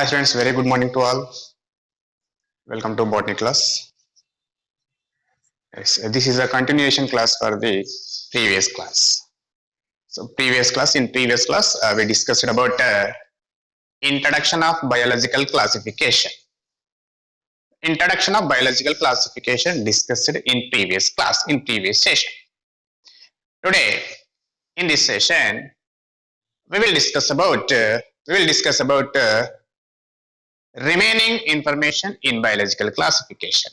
Hi friends, very good morning to all. Welcome to botany class. Yes, this is a continuation class for the previous class. So in previous class we discussed about introduction of biological classification. Introduction of biological classification discussed in previous class, in previous session. Today in this session we will discuss about remaining information in biological classification.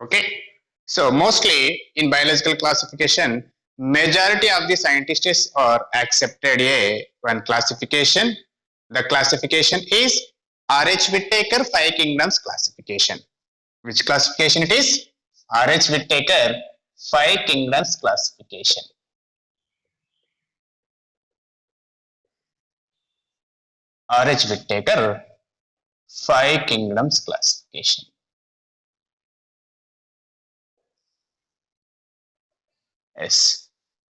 Okay, so mostly in biological classification, majority of the scientists are accepted one classification. The classification is R.H. Whittaker 5 Kingdoms classification. Which classification it is? R.H. Whittaker 5 Kingdoms classification. R.H. Whittaker 5 Kingdoms classification. Yes,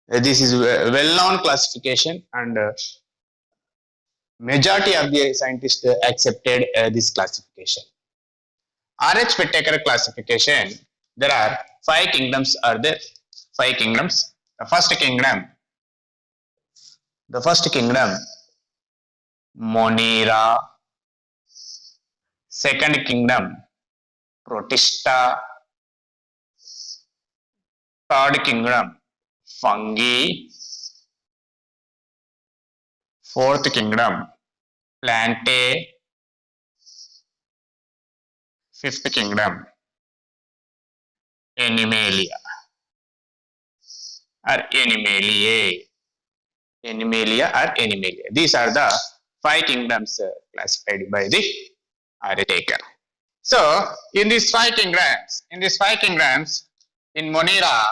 this is a well-known classification and majority of the scientists accepted this classification. R.H. Whittaker classification, there are 5 kingdoms are there. 5 kingdoms. The first kingdom, Monera. Second kingdom, Protista. Third kingdom, Fungi. Fourth kingdom, Plantae. Fifth kingdom, Animalia or Animaliae. Animalia or Animalia. These are the 5 kingdoms classified by the R.H. Whittaker. So in these 5 kingdoms, in Monera,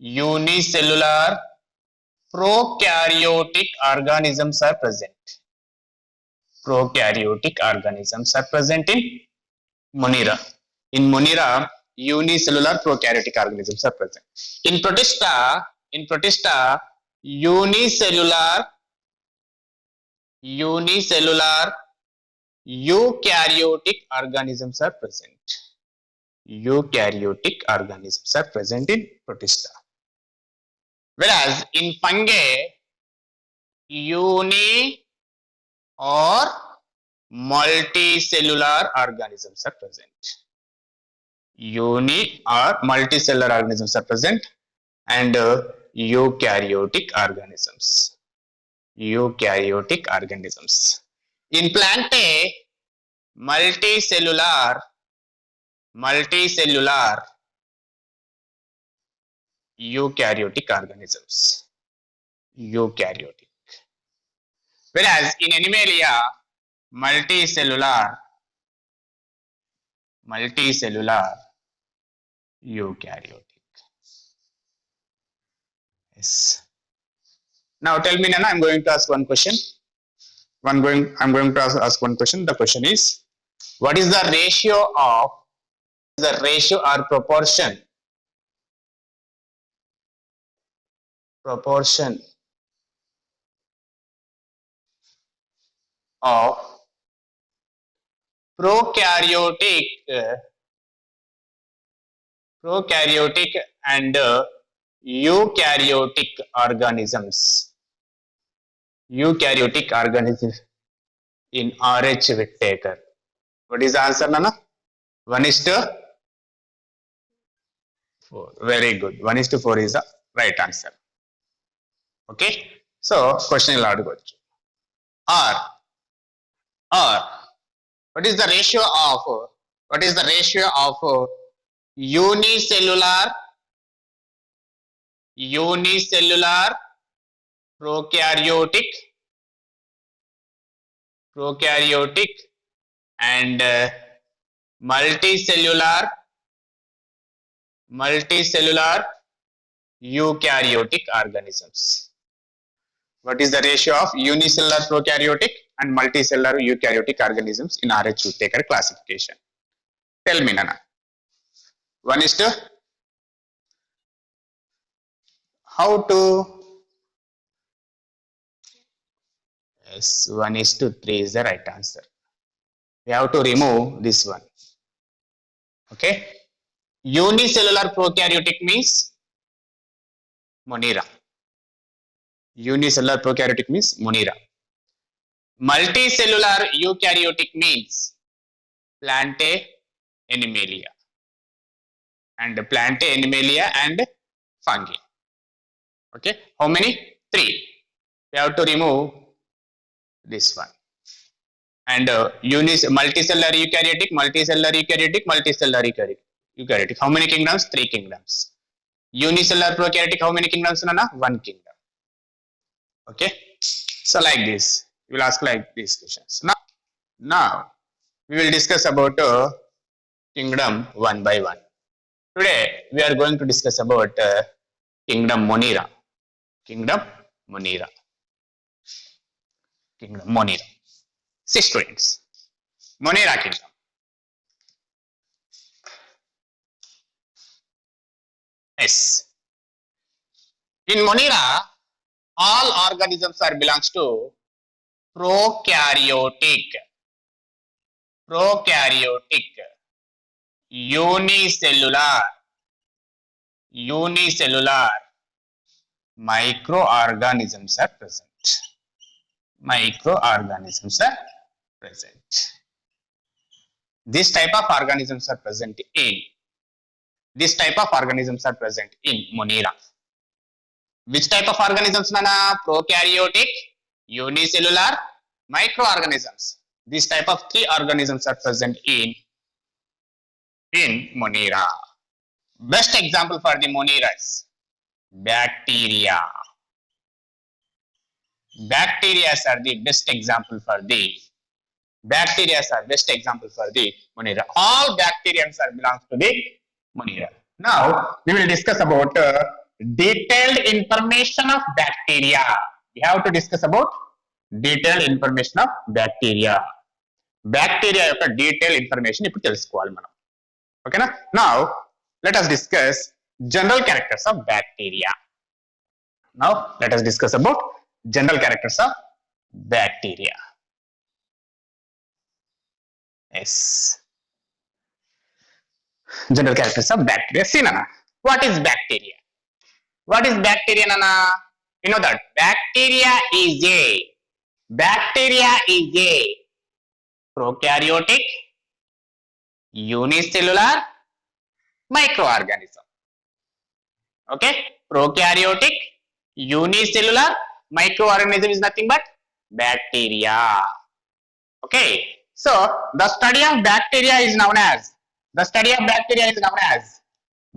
unicellular prokaryotic organisms are present. Prokaryotic organisms are present in Monera. In Monera, unicellular prokaryotic organisms are present. In Protista, unicellular eukaryotic organisms are present. Eukaryotic organisms are present in Protista. Whereas in fungi, uni or multicellular organisms are present. Uni or multicellular organisms are present and eukaryotic organisms. In Plantae, multicellular eukaryotic organisms. Whereas in Animalia, multicellular eukaryotic. Yes. Now tell me, Nana, I'm going to ask one question. I'm going to ask one question. The question is, what is the ratio or proportion of prokaryotic and eukaryotic organisms in R.H. Whittaker? What is the answer, Nana? 1:4. Very good. 1:4 is the right answer. Okay. So question will adugochu. Or what is the ratio of unicellular prokaryotic and multicellular eukaryotic organisms? What is the ratio of unicellular prokaryotic and multicellular eukaryotic organisms in R.H. Whittaker classification? Tell me, Nana. 1:4. How to Yes, 1:3 is the right answer. We have to remove this one. Okay. Unicellular prokaryotic means Monera. Unicellular prokaryotic means Monera. Multicellular eukaryotic means Plantae animalia and Plantae animalia and fungi. Okay, how many? 3. We have to remove this one. And multicellular eukaryotic, multicellular eukaryotic, multicellular eukaryotic. How many kingdoms? 3 kingdoms. Unicellular prokaryotic, how many kingdoms? Nana? 1 kingdom. Okay, so like this, we will ask like these questions. Now we will discuss about kingdom one by one. Today we are going to discuss about kingdom Monera. Kingdom Monera. Kingdom Monera. 6 students. Monera kingdom. Yes. In Monera, all organisms are belongs to prokaryotic, unicellular microorganisms are present. Microorganisms are present. This type of organisms are present in Monera. Which type of organisms, Nana? Prokaryotic, unicellular, microorganisms. This type of 3 organisms are present in Monera. Best example for the Monera is bacteria. Bacteria are the best example for the Monera. All bacteriums are belongs to the Monera. Now we will discuss about detailed information of bacteria. We have to discuss about detailed information of bacteria. Bacteria యొక్క detailed information ఇప్పుడు తెలుసుకోవాలి మనం. ఓకేనా? Now let us discuss general characters of bacteria. Now let us discuss about general characters of bacteria. Yes. General characters of bacteria. See, Nana, what is bacteria? What is bacteria, Nana? You know that bacteria is a prokaryotic, unicellular microorganism. Okay, prokaryotic, unicellular microorganism is nothing but bacteria. Okay, so the study of bacteria is known as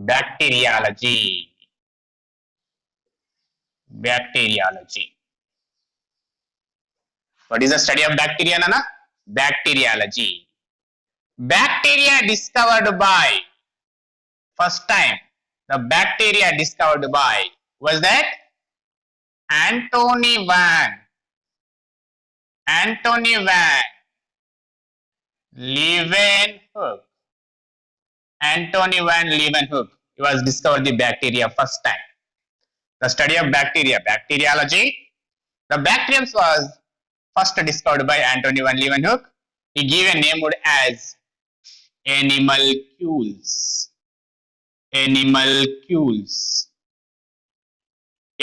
bacteriology. What is the study of bacteria, Nana? Bacteriology. Bacteria discovered by, first time the bacteria discovered by was that Antony van Leeuwenhoek. Antony van Leeuwenhoek. He was discovered the bacteria first time. The study of bacteria, bacteriology. The bacterium was first discovered by Antony van Leeuwenhoek. He gave a name as animalcules.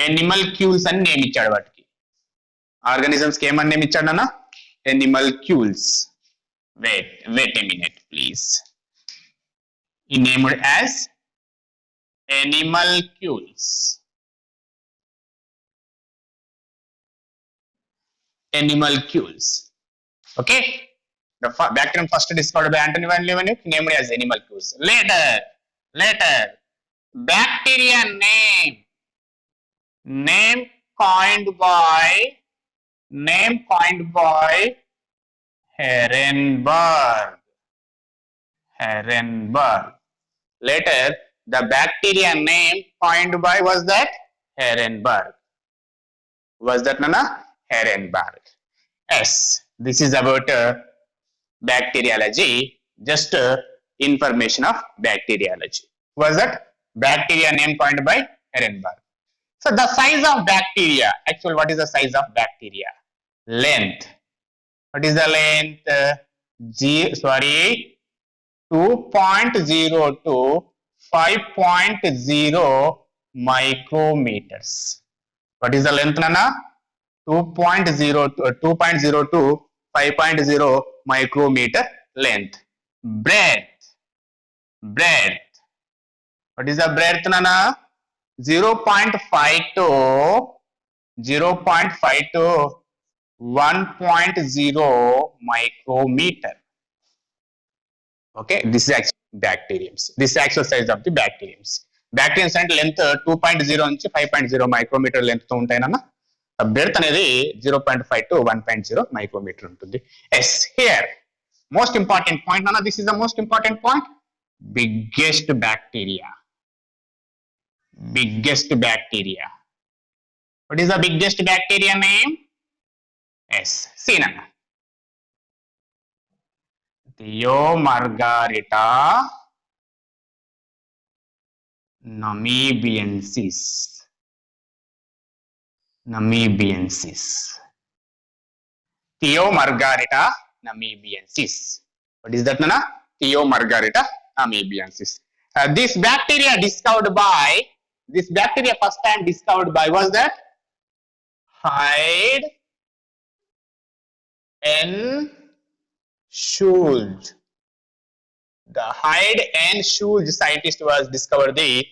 Animalcules అని name ఇచ్చాడు వాటికి. Organisms కి ఏమని name ఇచ్చాడు అన్న? Animalcules. Wait a minute please. He named as animalcules. Okay, the bacterium first discovered by Antony van Leeuwenhoek, named as animalcules. Later bacteria name coined by Herenberg. Later the bacteria name coined by was that Herenberg. Was that, Nana? Herenberg. Yes, this is about bacteriology. Just information of bacteriology. Was that bacteria name coined by Herenberg? So the size of bacteria. Actually, what is the size of bacteria? length. What is the length? 2.0 to 5.0 micrometers. What is the length, Nana? 2.0 to 5.0 micrometer length. Breadth. What is the breadth, Nana? 0.5 to 1.0 micrometer. Okay, this is actually bacteriums. This is actual size of the bacteriums. Bacteriums and length 2.0 నుంచి 5.0 micrometer length తో ఉంటాయనన్నా. Breadth అనేది 0.5 to 1.0 micrometer ఉంటుంది. Yes, here most important point, Nana, this is the most important point. Biggest bacteria. What is the biggest bacteria name? Yes, see, Nana. Theomargarita namibiensis. Theomargarita namibiensis. What is that, Nana? Theomargarita namibiensis. This bacteria first time discovered by was that Hyde N. Schulze. The Hyde N. Schulze scientist was discovered the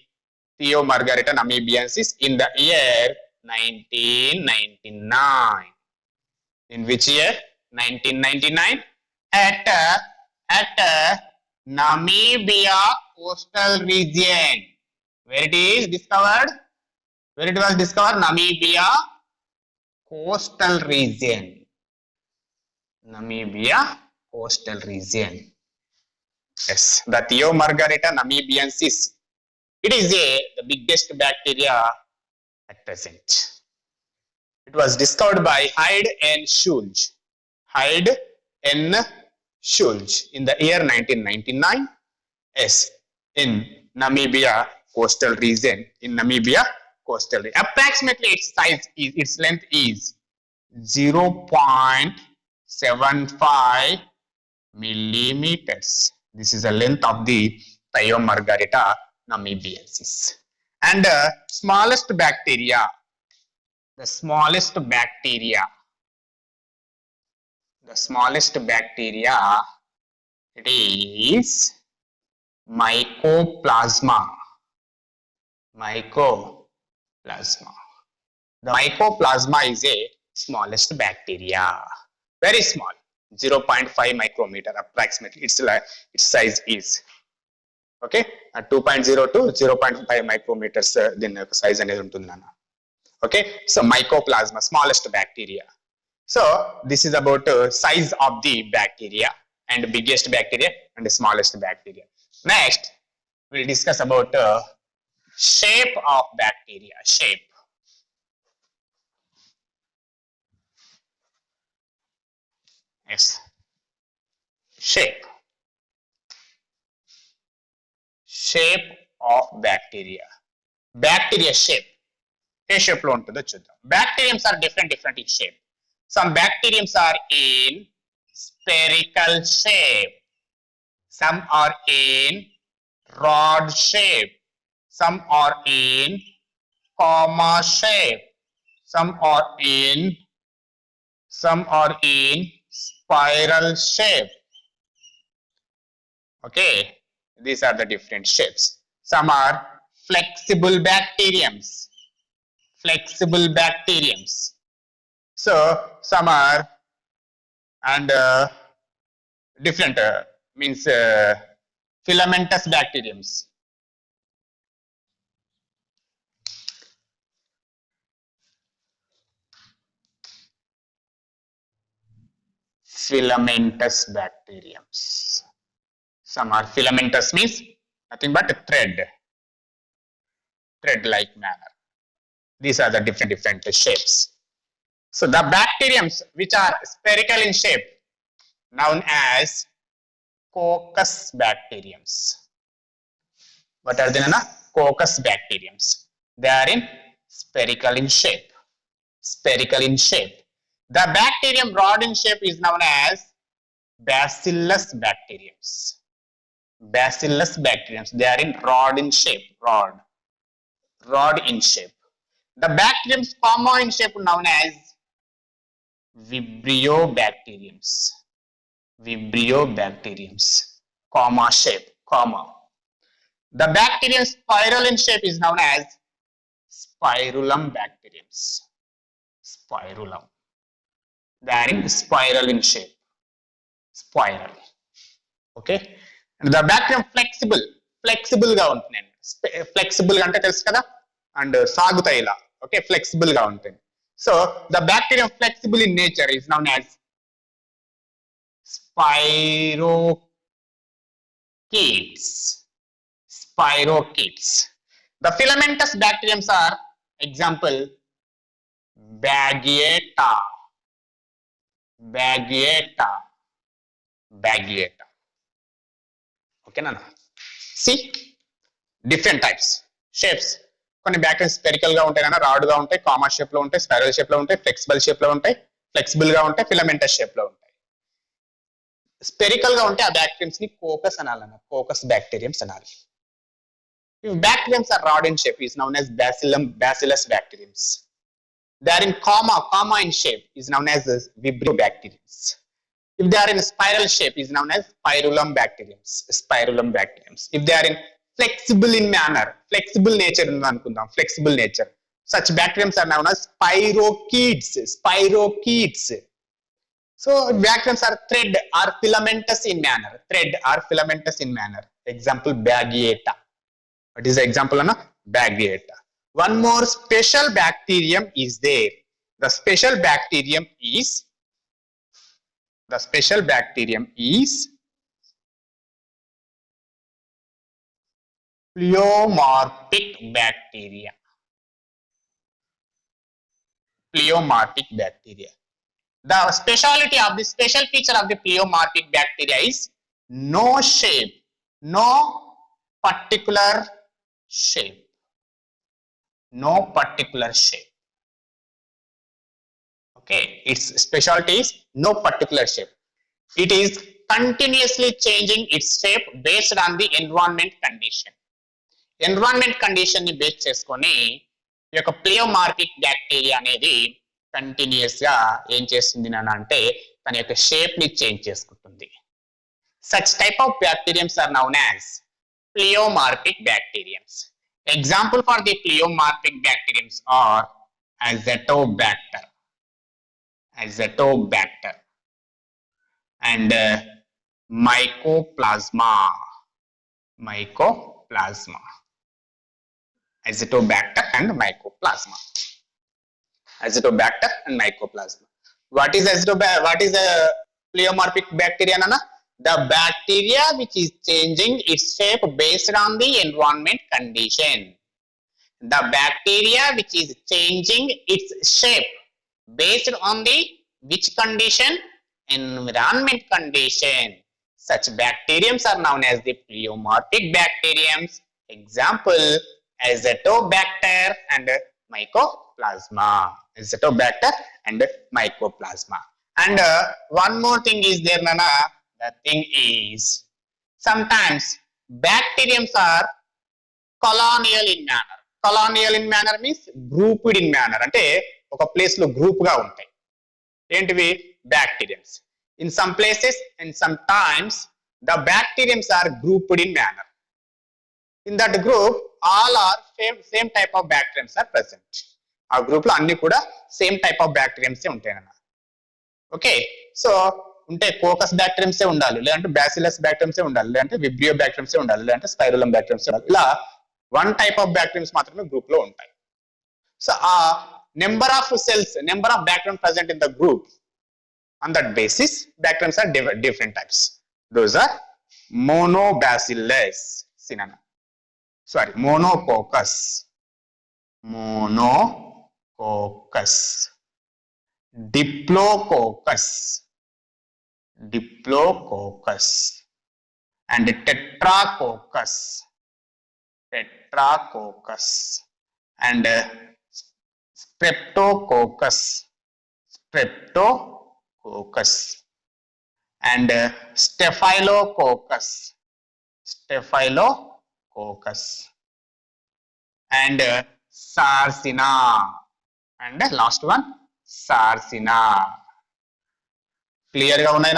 Theomargarita namibiensis in the year 1999. In which year? 1999. At Namibia coastal region. Where it is discovered? Where it was discovered? Namibia coastal region. Coastal region. Yes, the Theomargarita namibiensis. It is the biggest bacteria at present. It was discovered by Hyde N. Schulze. In the year 1999. Yes, in Namibia coastal region. Approximately its length is 0.75 millimeters. This is the length of the Theomargarita namibiensis. And the smallest bacteria, it is Mycoplasma. The Mycoplasma is a smallest bacteria, very small, 0.5 micrometer approximately. Its size is okay, 2.0 to 0.5 micrometers. Then size అనేది ఉంటుంది నాన్న. Okay, so Mycoplasma, smallest bacteria. So this is about size of the bacteria and biggest bacteria and the smallest bacteria. Next, we'll discuss about shape of bacteria. Yes, shape of bacteria. shape A shape లో ఉంటుందో చూద్దాం. Bacteriums are different in shape. Some bacteriums are in spherical shape, some are in rod shape, some are in comma shape, some are in spiral shape. Okay, these are the different shapes. Some are flexible bacteriums. So some are and different means filamentous bacteriums. Some are filamentous means nothing but thread-like manner. These are the different shapes. So the bacteriums which are spherical in shape, known as coccus bacteriums. What are they, Nana? Coccus bacteriums. They are in spherical in shape. The bacterium rod in shape is known as Bacillus bacteriums. Bacillus bacteriums. They are in rod in shape. Rod in shape. The bacteriums comma in shape known as Vibrio bacteriums. Vibrio bacteriums. Comma shape. Comma. The bacterium spiral in shape is known as Spirulum bacteriums. Spirulum. They are in spiral in shape. Spiral. Okay. And the bacterium flexible గా ఉంటుంది. Flexible అంటే తెలుసు కదా, and సాగుతాయి ఇలా. Okay, flexible గా ఉంటుంది. So the bacterium flexible in nature is noun as spirochetes. Spirochetes. The filamentous bacteriums are example Bagieta. Bagieta. Bagieta. Okay, Nana. See, different types, shapes. కొన్ని బ్యాక్టీరియా స్పెరికల్ గా ఉంటాయి కదా, రాడ్ గా ఉంటాయి, కామా షేప్ లో ఉంటాయి, స్పైరల్ షేప్ లో ఉంటాయి, ఫ్లెక్సిబుల్ షేప్ లో ఉంటాయి, ఫ్లెక్సిబుల్ గా ఉంటాయి, ఫిలమెంటస్ షేప్ లో ఉంటాయి. స్పెరికల్ గా ఉంటే ఆ బ్యాక్టీరియమ్స్ ని కోకస్ అనాలన్న, కోకస్ బ్యాక్టీరియమ్స్ అనాలి. If bacteriums are rod in shape is known as Bacillus bacteriums. They are in comma in shape is known as Vibrio bacteriums. If they are in spiral shape is known as Spirulum bacteriums. Spirulum bacteriums. If they are in flexible in manner, flexible nature anukundam, flexible nature, such bacteriums are known as spirochetes. Spirochetes. So bacteriums are thread or filamentous in manner. Thread or filamentous in manner. Example Bagieta. What is the example? Bagieta. One more special bacterium is there. The special bacterium is pleomorphic bacteria. Pleomorphic bacteria. The speciality of the special feature of the pleomorphic bacteria is no shape, no particular shape. No particular shape. Okay, its specialty is no particular shape. It is continuously changing its shape based on the environment condition. Environment condition ని base చేసుకొని ఈ యొక్క pleomorphic bacteria అనేది continuous గా ఏం చేస్తుంది అంటే తన యొక్క షేప్ ని చేంజ్ చేసుకుంటుంది. Such type of bacteriums are known as pleomorphic bacteriums. Example for the pleomorphic bacteriums are Azotobacter and Mycoplasma. Azotobacter and Mycoplasma. What is a pleomorphic bacteria, Nana? The bacteria which is changing its shape based on the environment condition. The bacteria which is changing its shape based on the which condition? Environment condition. Such bacteriums are known as the pleomorphic bacteriums. Example Azotobacter and Mycoplasma. Azotobacter and Mycoplasma. And one more thing is there, Nana. The thing is, sometimes bacteriums are colonial in manner. Colonial in manner means grouped in manner. అంటే ఒక place లో group గా ఉంటాయి. ఏంటివి? Bacteriums. In some places and sometimes the bacteriums are grouped in manner. In that group, all are same type of bacteriums are present. ఆ group లో అన్ని కూడా సేమ్ టైప్ ఆఫ్ బ్యాక్టీరియంసే ఉంటాయి అన్న. ఓకే, సో ఉంటే కోకస్ బ్యాక్టీరియంసే ఉండాలి, లేదంటే బ్యాసిలస్ బ్యాక్టీరియంసే ఉండాలి, లేదంటే విబ్రియో బ్యాక్టీరియంసే ఉండాలి, లేదంటే స్పైరులం బ్యాక్టీరియంసే ఉండాలి. ఇలా వన్ టైప్ ఆఫ్ బ్యాక్టీరియంస్ మాత్రమే గ్రూప్ లో ఉంటాయి. సో ఆ number of cells, number of bacterium present in the group, on that basis bacteriums are different types. Those are monobacillus, monococcus, diplococcus and tetracoccus and streptococcus Streptococcus and Staphylococcus and Sarcina and last one Sarcina. Clear గా ఉన్నాయి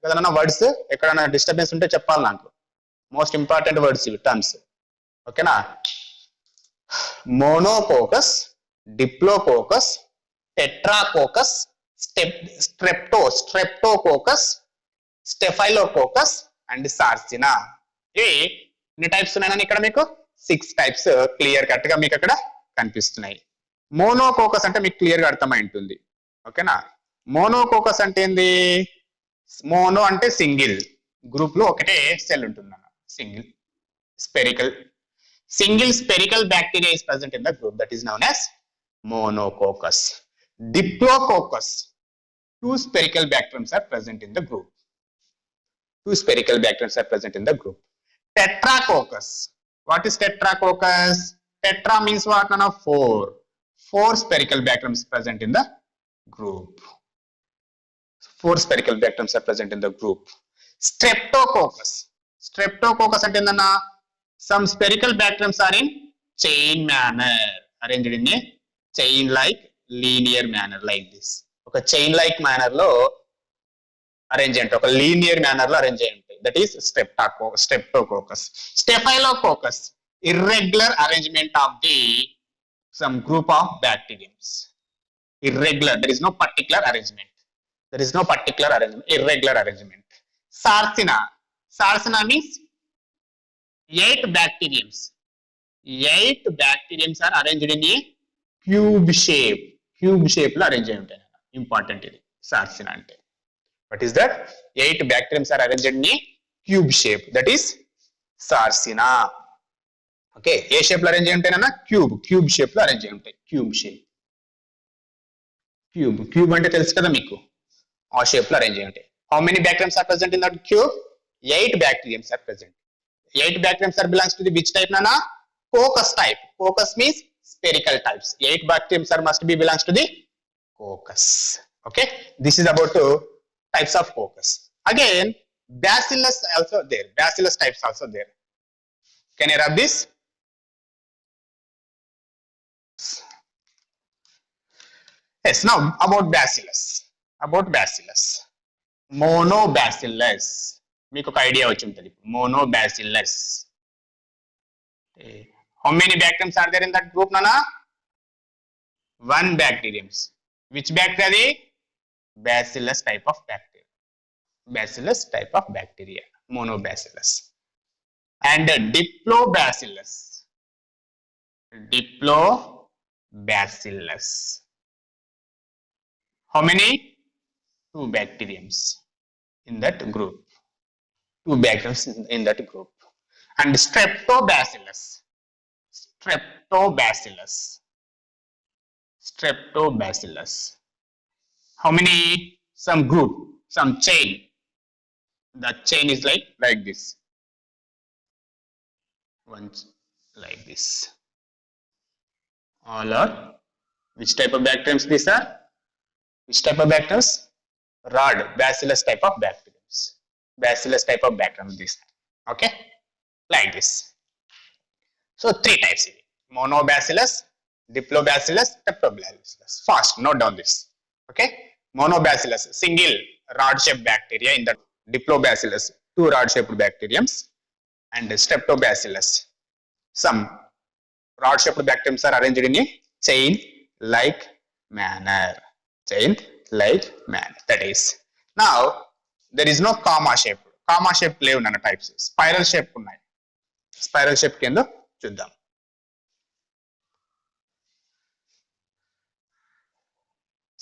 ఏదైనా words ఎక్కడైనా disturbance ఉంటే చెప్పాలి నాకు. Most important words ఇవి terms. ఓకేనా? Monococcus, diplococcus, tetracoccus, streptococcus, staphylococcus and సార్సినా. ఇవి ఎన్ని టైప్స్ ఉన్నాయని ఇక్కడ మీకు 6 టైప్స్ క్లియర్ కట్ గా మీకు అక్కడ కనిపిస్తున్నాయి. మోనోకోకస్ అంటే మీకు క్లియర్ గా అర్థమై ఉంటుంది. ఓకేనా? మోనోకోకస్ అంటే ఏంది? మోనో అంటే సింగిల్, గ్రూప్ లో ఒకటే సెల్ ఉంటుంది. Single spherical bacteria is present in the group, that is known as monococcus. Diplococcus, 2 spherical bacteriums are present in the group. Tetracoccus, what is tetracoccus? Tetra means what? None of 4 spherical bacteriums present in the group. 4 spherical bacteriums are present in the group. Streptococcus అంటే ఏందన్నా? Some spherical bacteriums are in chain manner, arranged in a chain like linear manner like this. ఒక chain like manner లో arrange అంటే ఒక linear manner లో arrange అయి ఉంటాయి. That is streptococcus. Staphylococcus, irregular arrangement of the some group of bacteriums. Irregular, there is no particular arrangement. Irregular arrangement. Sarcina means 8 bacteriums. 8 bacteriums are arranged in a cube shape. Cube shape లో arrange అయి ఉంటాయి. Important ఇది సార్సినా అంటే. What is that? 8 bacteriums are arranged in a cube shape. That is Sarcina. Okay, A shape లో arrange అయి ఉంటాయన్నా? Cube shape లో arrange అయి ఉంటాయి. క్యూబ్ అంటే తెలుసు కదా మీకు, ఆ షేప్ లో అరేంజ్ అయి ఉంటాయి. How many bacteriums are present in that cube? 8 bacteriums are present. 8 bacteriums are belongs to the which type nana? Coccus type. Coccus means spherical types. 8 bacteriums are must be belongs to the coccus. Okay, this is about types of coccus. Again, bacillus also there. Bacillus types also there. Can you rub this? Yes, now about bacillus. Monobacillus. మీకు ఒక idea వచ్చి ఉంటుంది. మోనోబాసిల్లస్. How many bacteriums are there in that group, Nana? 1 bacteriums. Which bacteria? Bacillus type of bacteria. Monobacillus. And Diplobacillus. How many? 2 bacteriums in that group. 2 bacteriums in that group. And Streptobacillus. How many? Some group, some chain. The chain is like this. One like this. All are which type of bacteriums these are? Which type of bacteriums? Rod, bacillus type of bacteriums. These are. Okay, like this. So 3 types. Monobacillus, Diplobacillus, Streptobacillus. Fast, note down this. Okay, Monobacillus, single rod-shaped bacteria in the Diplobacillus, 2 rod-shaped bacteriums, and Streptobacillus, some rod-shaped bacteriums are arranged in a chain-like manner. That is. Now, there is no comma shape. Comma shape levu nana types. Spiral shape unnai. Spiral shape kendo chuddam.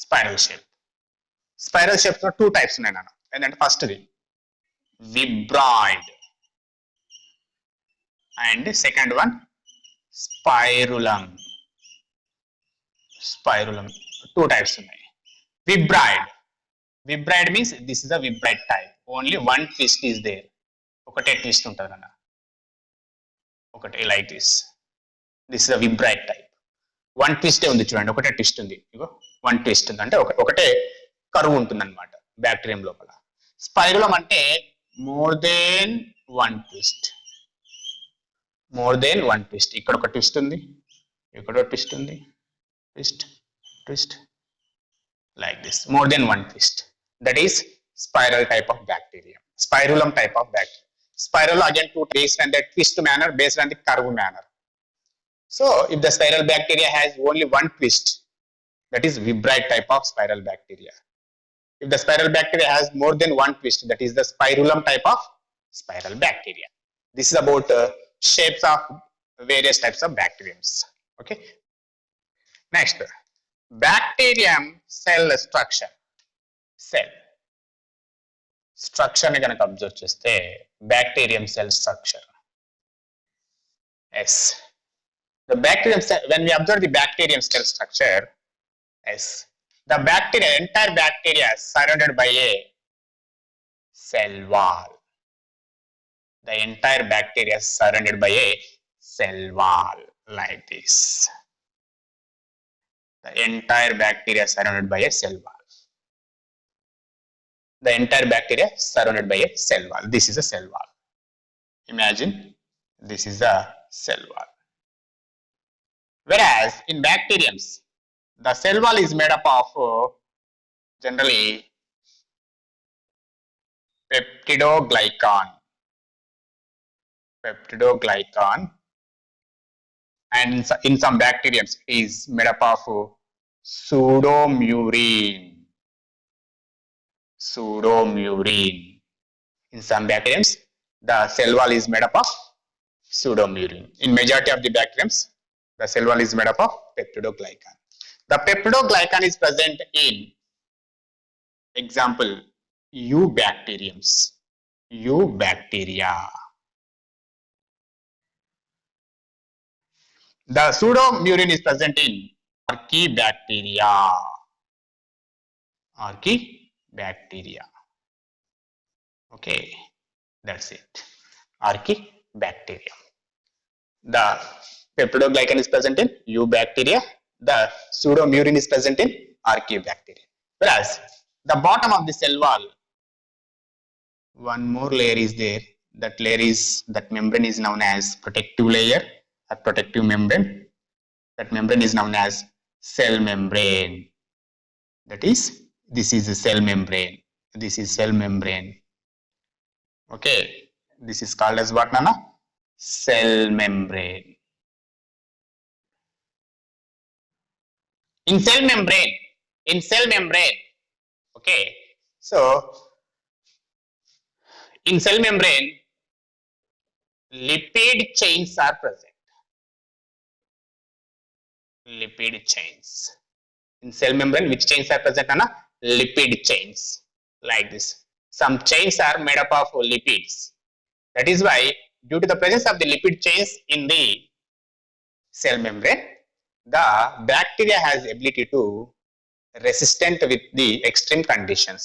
Spiral shape లో 2 types ఉన్నాయి నాన్న. ఏంటంటే first the vibrioid and second one spirillum. 2 types ఉన్నాయి. Vibride means this is a vibride type. Only one twist is there. ఒకటే twist ఉంటుంది నాన్న. ఒకటే like this. This is a vibride type. 1 twist ఉంది చూడండి, ఒకటే ట్విస్ట్ ఉంది. ఇగో 1 twist ఉంది అంటే ఒకటే కరువు ఉంటుంది అనమాట బ్యాక్టీరియం లోపల. స్పైరులం అంటే more than one twist. More than one twist. ఇక్కడ ఒక ట్విస్ట్ ఉంది, ఇక్కడ ఒక ట్విస్ట్ ఉంది, twist twist like this, more than one twist. That is spiral type of bacterium, spirulum type of bacterium. Spiral again two based on the twist manner, based on the curve manner. So if the spiral bacteria has only one twist, that is Vibrite type of spiral bacteria. If the spiral bacteria has more than one twist, that is the spirulum type of spiral bacteria. This is about shapes of various types of bacteriums. Okay. Next, bacterium cell structure. Cell structure ni ganaka observe cheste bacterium cell structure. Yes, the bacterium cell, when we observe the bacterium cell structure, yes, the bacteria, entire bacteria is surrounded by a cell wall. The entire bacteria is surrounded by a cell wall like this. The entire bacteria is surrounded by a cell wall. The entire bacteria is surrounded by a cell wall. This is a cell wall. Imagine this is a cell wall. Whereas in bacteriums, the cell wall is made up of generally peptidoglycan. Peptidoglycan. And in some bacteriums it is made up of pseudomurine. Pseudomurine. In some bacteriums, the cell wall is made up of pseudomurine. In majority of the bacteriums, the cell wall is made up of peptidoglycan. The peptidoglycan is present in, example, eubacteriums. Eubacteria. The pseudomurine is present in Archaebacteria. Archaebacteria. Okay, that's it. Archaebacteria. The peptidoglycan is present in eubacteria. The pseudomurine is present in Archaebacteria. Whereas the bottom of the cell wall, one more layer is there. That layer is, that membrane is known as protective layer. A protective membrane. That membrane is known as cell membrane. That is, this is a cell membrane. This is cell membrane. Okay, this is called as what, Nana? Cell membrane. In cell membrane, okay, so in cell membrane, lipid chains are present. Lipid chains. In cell membrane, which chains are present, Anna? Lipid chains. Like this. Some chains are made up of lipids. That is why, due to the presence of the lipid chains in the cell membrane, the bacteria has ability to resistant with the extreme conditions.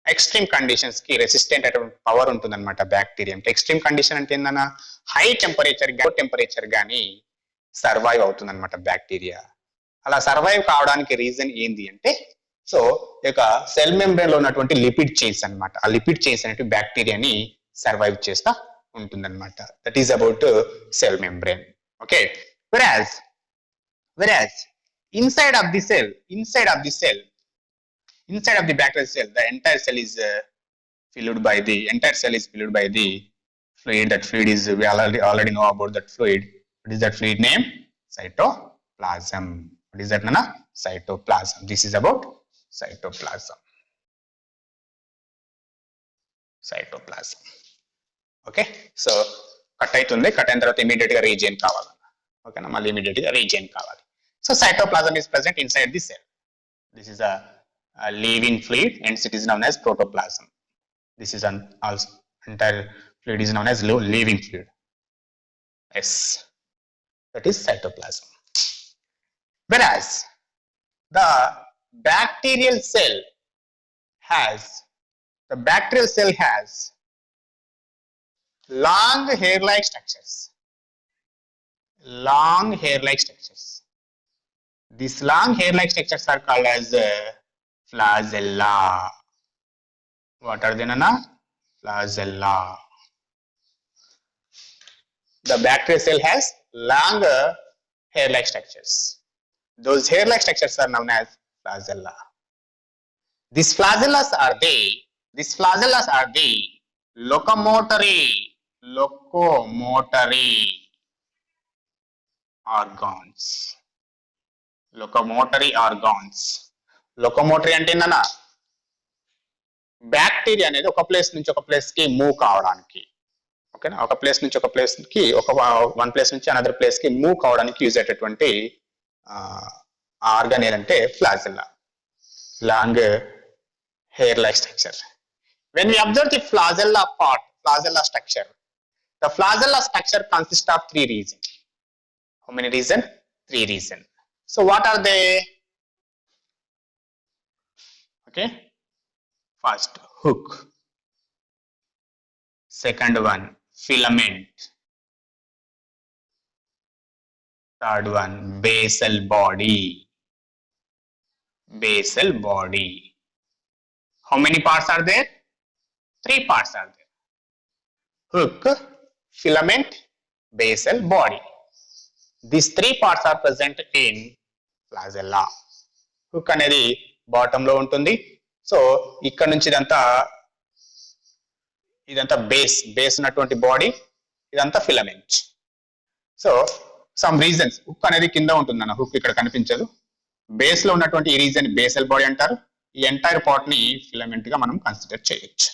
Extreme conditions ki resistant power untundannamata bacterium. Extreme condition ante endana high temperature low temperature gaani survive అవుతుంది అనమాట bacteria. అలా survive కావడానికి reason ఏంది అంటే, so ఈ యొక్క cell membrane లో ఉన్నటువంటి లిపిడ్ చైన్స్ అనమాట. ఆ లిపిడ్ చైన్స్ అనేవి బ్యాక్టీరియాని సర్వైవ్ చేస్తా ఉంటుందన్నమాట. That is about cell membrane. Okay, వెరాజ్ inside of the cell, inside of the bacterial cell, the entire cell is filled by the fluid. That fluid is, we already know about that fluid. What is that fluid name? Cytoplasm. What is that, Nana? Cytoplasm. This is about cytoplasm. Okay, so cut aitundi, cut అయిన తర్వాత immediate గా region కావాలి. ఓకేనా, మళ్ళీ immediate గా region కావాలి. So cytoplasm is present inside the cell. This is a living fluid, hence it is known as protoplasm. This is also entire fluid is known as living fluid. Yes, that is cytoplasm. Whereas the bacterial cell has long hair-like structures. These long hair-like structures are called as Flagella. What are they, Nana? Flagella. The bacterial cell has longer hair-like structures. Those hair-like structures are known as flagella. These flagellas are the locomotory organs. Locomotory organs. Locomotory అంటే ఏంటన్నా bacteria అనేది ఒక place నుంచి ఒక place కి move కావడానికి, ఓకేనా, ఒక ప్లేస్ నుంచి ఒక ప్లేస్ కి వన్ ప్లేస్ నుంచి అనదర్ ప్లేస్ కి మూవ్ కావడానికి యూజ్ అయ్యేటటువంటి ఆర్గన్ ఏదంటే flagella, long hair like structure. When we observe the flagella structure, the flagella structure consists of 3 regions. How many regions? 3 regions. So what are they? Okay, first hook, second one filament, third one basal body. How many parts are there? 3 parts are there. Hook, filament, basal body. These 3 parts are present in flagella. Hook అనేది bottom లో ఉంటుంది. So ఇక్కడ నుంచి ఇదంతా base ఉన్నటువంటి body, ఇదంతా filament. So some reasons hook అనేది కింద ఉంటుంది అన్న, హుక్ ఇక్కడ కనిపించదు. బేస్ లో ఉన్నటువంటి ఈ రీజన్ బేసల్ బాడీ అంటారు. ఈ ఎంటైర్ పార్ట్ ని ఫిలమెంట్ గా మనం కన్సిడర్ చేయొచ్చు.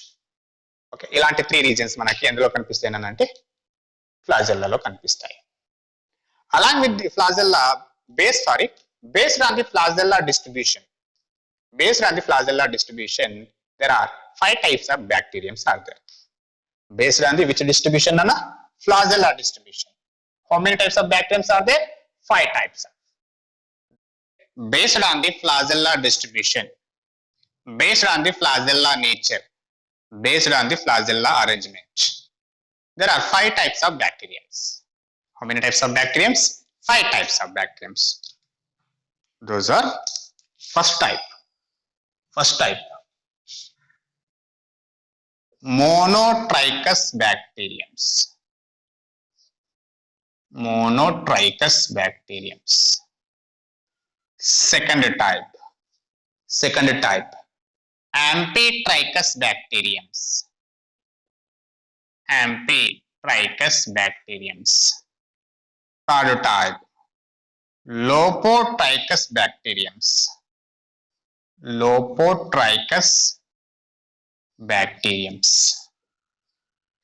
ఓకే, ఇలాంటి 3 రీజన్స్ మనకి ఎందులో కనిపిస్తాయి అంటే ఫ్లాజెల్లాలో కనిపిస్తాయి. Along with the flagella based on the flagella distribution, there are 5 types of bacteriums are there. Based on the which distribution, Nana? Flagella distribution. How many types of bacteriums are there? 5 types. Based on the flagella distribution, based on the flagella nature, based on the flagella arrangement, there are 5 types of bacteriums. How many types of bacteriums? 5 types of bacteriums. Those are first type monotrichous bacteriums. Second type amphitrichous bacteriums. Third type lopotrichous bacteriums.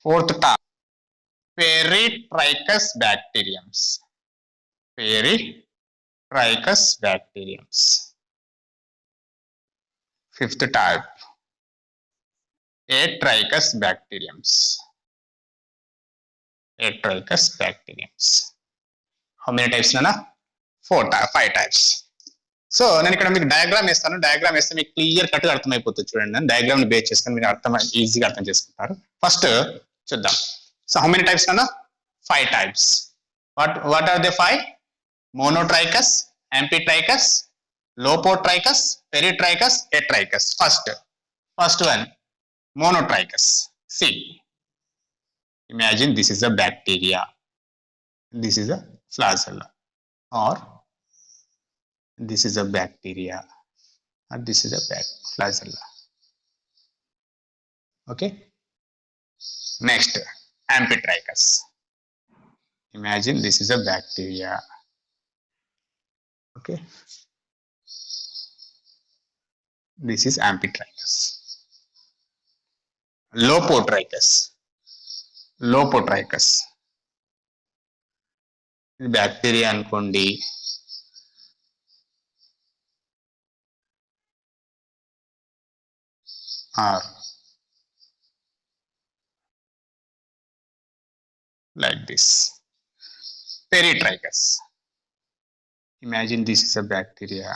Fourth type peritrichous bacteriums. Fifth type atrichous bacteriums. How many types, Nana? 5 types. So నేను ఇక్కడ మీకు diagram వేస్తాను. Diagram వేస్తే మీకు clear cut గా అర్థమైపోతుంది. చూడండి, నేను డయాగ్రామ్ ని బేస్ చేసుకుని మీరు ఈజీగా అర్థం చేసుకుంటారు. ఫస్ట్ చూద్దాం. సో హౌ మెనీ టైప్స్ అన్నా? 5 types. What are the 5? Monotrichous, amphitrichous, lopotrichous, peritrichous, atrichous. First one, monotrichous. See, imagine this is a bacteria, this is a flagella, or this is a bacteria, or this is a flagella. Okay, next, amphitrichous. Imagine this is a bacteria. Okay, this is amphitrichous. Lopotrichous bacteria అనుకోండి. Or like this. Peritrichous. Imagine this is a bacteria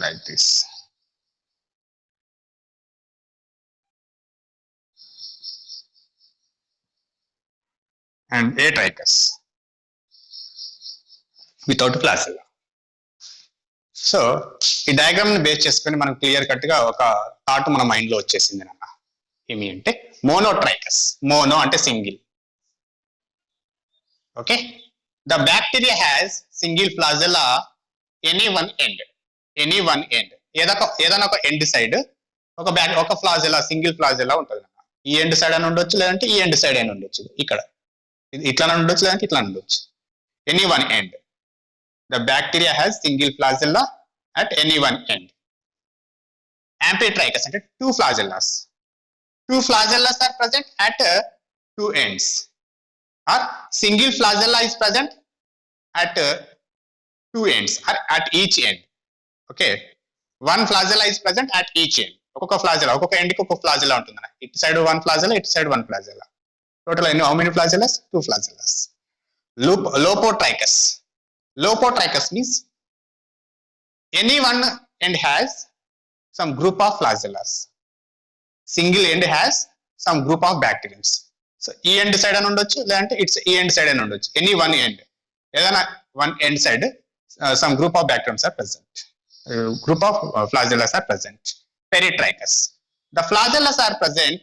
like this. And atrichous without flagella. So ఈ diagram ని base చేసుకొని మనం clear cut గా ఒక thought మన mind లో వచ్చేసింది అన్న. ఏమి అంటే మోనోట్రైకస్. మోనో అంటే single. Okay, the bacteria has single flagella any one end. Any one end, ఏదైనా ఒక ఎండ్ సైడ్ ఒక ఫ్లాజెల్లా, సింగిల్ ఫ్లాజెల్లా ఉంటుంది. ఈ ఎండ్ సైడ్ అని ఉండొచ్చు, లేదంటే ఈ ఎండ్ సైడ్ అని ఉండొచ్చు. ఇక్కడ ఇట్లా ఉండొచ్చు, లేదంటే ఇట్లా ఉండొచ్చు. Any one end. The bacteria has single flagella at any one end. Amphitrachus అంటే two flagellas. Two flagellas are present at two ends. Or single flagella is present at two ends or at each end. Okay, one flagella is present at each end. ఒక్కొక్క flagella, ఒక్కొక్క end కి ఒక్కొక్క flagella ఉంటుంది. ఇటు side one flagella, ఇటు side one flagella. Total how many flagellas? Two flagellas. Lopotrichus. Lopotrichus means any one end has some group of flagellas. Single end has some group of bacteriums. So ఈ end side అని ఉండొచ్చు, లేదంటే it's ఈ end side అని ఉండొచ్చు. Any one end, ఏదైనా one end side, some group of bacteriums are present. Group of flagellas are present. Peritrichus. The flagellas are present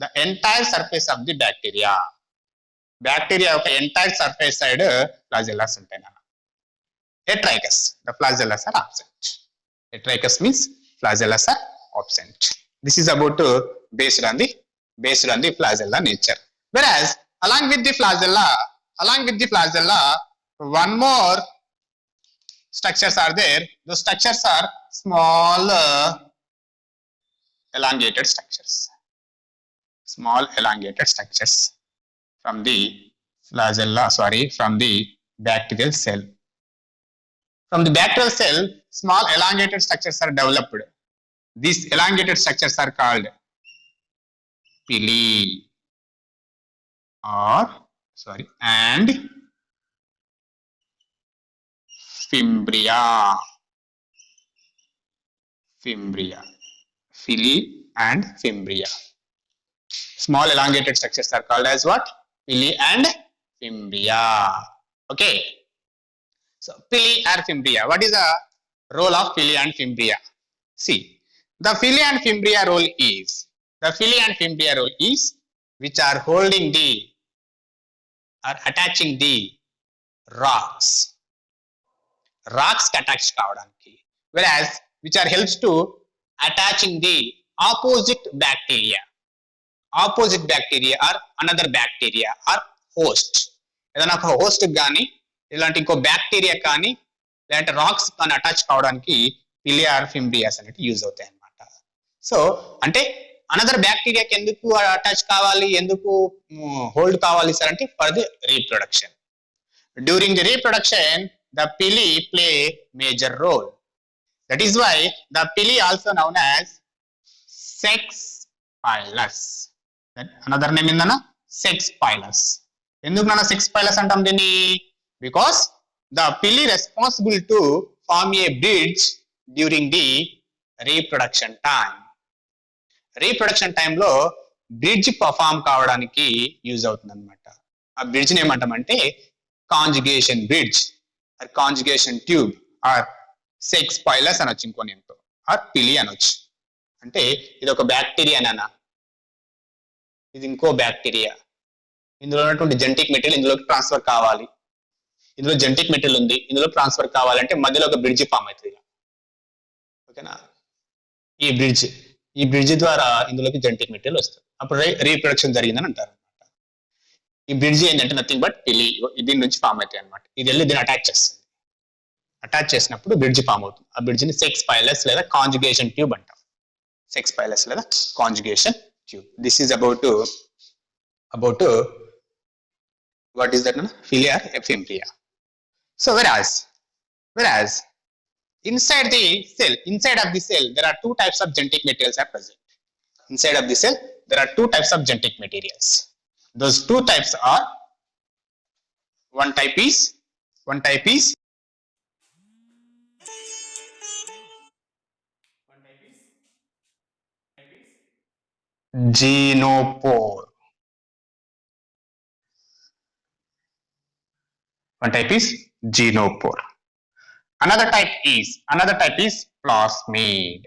the entire surface of the bacteria. Bacteria యొక్క entire surface side flagellas ఉంటాయి. Heterachus, the flagellas are absent. Heterachus means flagellas are absent. This is about based on the flagella nature. Whereas along with the flagella, one more structures are there. Those structures are small elongated structures. Small elongated structures from the bacterial cell. From the bacterial cell, small elongated structures are developed. These elongated structures are called pili and fimbria. Pili and fimbria. Small elongated structures are called as what? Pili and fimbria. Okay. So pili or fimbria. What is the role of pili and fimbria? See, the pili and fimbria role is which are holding the or attaching the rocks attach కావడానికి, whereas which are helps to attaching the opposite bacteria or another bacteria or host. ఏదైనా ఒక host కానీ ఇలాంటి ఇంకో bacteria కానీ లేదంటే racks కానీ attach కావడానికి పిలి ఆర్ ఫింబ్రియాస్ అనేవి యూజ్ అవుతాయి అన్నమాట. సో అంటే అనదర్ బ్యాక్టీరియాకి ఎందుకు అటాచ్ కావాలి, ఎందుకు హోల్డ్ కావాలి సార్ అంటే for the reproduction. During the reproduction the pili play major role. That is why the pili also known as sex pilus. Another name ఏందన్నా? Sex pilus. ఎందుకు నాన్న సెక్స్ పైలస్ అంటాం దీన్ని? Because the pili responsible to form a bridge during the reproduction time. Reproduction time లో bridge perform కావడానికి use అవుతుంది అనమాట. ఆ బ్రిడ్జ్ ఏమంటామంటే conjugation bridge or conjugation tube or sex pilus అనొచ్చు, ఇంకో నేమ్తో, ఆర్ పిలి అనొచ్చు. అంటే ఇది ఒక బ్యాక్టీరియా నాన్న, ఇది ఇంకో బ్యాక్టీరియా. ఇందులో ఉన్నటువంటి జెనెటిక్ మెటీరియల్ ఇందులోకి ట్రాన్స్ఫర్ కావాలి. ఇందులో జెనెటిక్ మెటీరియల్ ఉంది, ఇందులో ట్రాన్స్ఫర్ కావాలంటే మధ్యలో ఒక బ్రిడ్జ్ ఫామ్ అవుతుంది. ఓకేనా? ఈ బ్రిడ్జ్ ద్వారా ఇందులోకి జెనెటిక్ మెటీరియల్ వస్తుంది. అప్పుడు రీప్రొడక్షన్ జరిగిందని అంటారు అనమాట. ఈ బ్రిడ్జ్ ఏంటంటే నథింగ్ బట్ పిలి. దీని నుంచి ఫామ్ అవుతాయి అనమాట. ఇది వెళ్ళి దీన్ని అటాచ్ చేస్తుంది. అటాచ్ చేసినప్పుడు బ్రిడ్జ్ ఫామ్ అవుతుంది. ఆ బ్రిడ్జ్ ని సెక్స్ పైలస్ లేదా కాంజుగేషన్ ట్యూబ్ అంటాం. సెక్స్ పైలస్ లేదా conjugation tube. This is about what is that? Pili or fimbria. So whereas inside of the cell there are two types of genetic materials are present. Inside of the cell there are two types of genetic materials. Those two types are, one type is genopore. One type is genopore. Another type is plasmid.